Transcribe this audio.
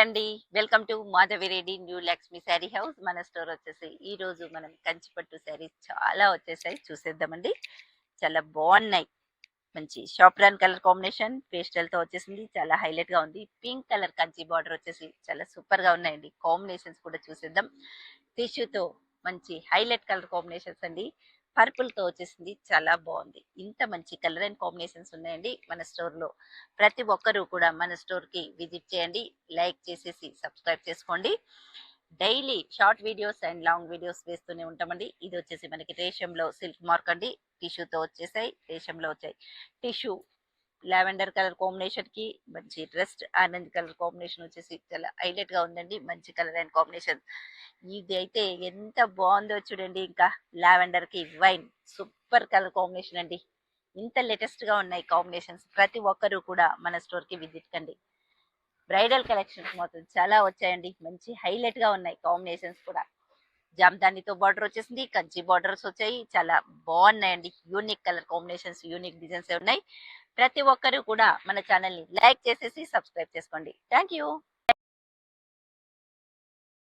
అండి. Welcome to Madhavi Reddy new Lakshmi sari house. మన store వచ్చేసి ఈ రోజు మనం కంచిపట్టు శారీస్ చాలా వచ్చేసాయి, చూసేద్దామండి. చాలా బాగున్నాయి. మంచి షాప్రాన్ కలర్ కాంబినేషన్ పేస్టల్ తో వచ్చేసింది, చాలా హైలైట్ గా ఉంది. పింక్ కలర్ కంచి బార్డర్ వచ్చేసి చాలా సూపర్ గా ఉన్నాయండి. కాంబినేషన్స్ కూడా చూసేద్దాం. టిష్యూతో మంచి హైలైట్ కలర్ కాంబినేషన్స్ అండి. పర్పుల్ తో వచ్చేసింది, చాలా బాగుంది. ఇంత మంచి కలర్ అండ్ కాంబినేషన్స్ ఉన్నాయండి మన స్టోర్ లో. ప్రతి ఒక్కరూ కూడా మన స్టోర్ కి విజిట్ చేయండి, లైక్ చేసేసి సబ్స్క్రైబ్ చేసుకోండి. Daily short videos and long videos వేస్తూనే ఉంటామండి. ఇది వచ్చేసి మనకి రేషంలో సిల్క్ మార్క్ అండి. టిష్యూతో వచ్చేసాయి, రేషంలో వచ్చాయి. టిష్యూ లావెండర్ కలర్ కాంబినేషన్ కి మంచి డ్రెస్ ఆరెంజ్ కలర్ కాంబినేషన్ వచ్చేసి చాలా హైలైట్ గా ఉందండి. మంచి కలర్ అండ్ కాంబినేషన్. ఇది అయితే ఎంత బాగుందో చూడండి. ఇంకా లావెండర్ కి వైన్ సూపర్ కలర్ కాంబినేషన్ అండి. ఇంత లేటెస్ట్ గా ఉన్నాయి కాంబినేషన్స్. ప్రతి ఒక్కరూ కూడా మన స్టోర్ కి విజిట్ కండి. బ్రైడల్ కలెక్షన్స్ మాత్రం చాలా వచ్చాయండి. మంచి హైలైట్ గా ఉన్నాయి కాంబినేషన్స్ కూడా. జామ్దానితో బార్డర్ వచ్చేసింది, కంచి బార్డర్స్ వచ్చాయి, చాలా బాగున్నాయండి. Unique colour combinations, unique designs ఉన్నాయి. ప్రతి ఒక్కరూ కూడా మన ఛానల్ ని లైక్ చేసేసి సబ్స్క్రైబ్ చేసుకోండి. Thank you.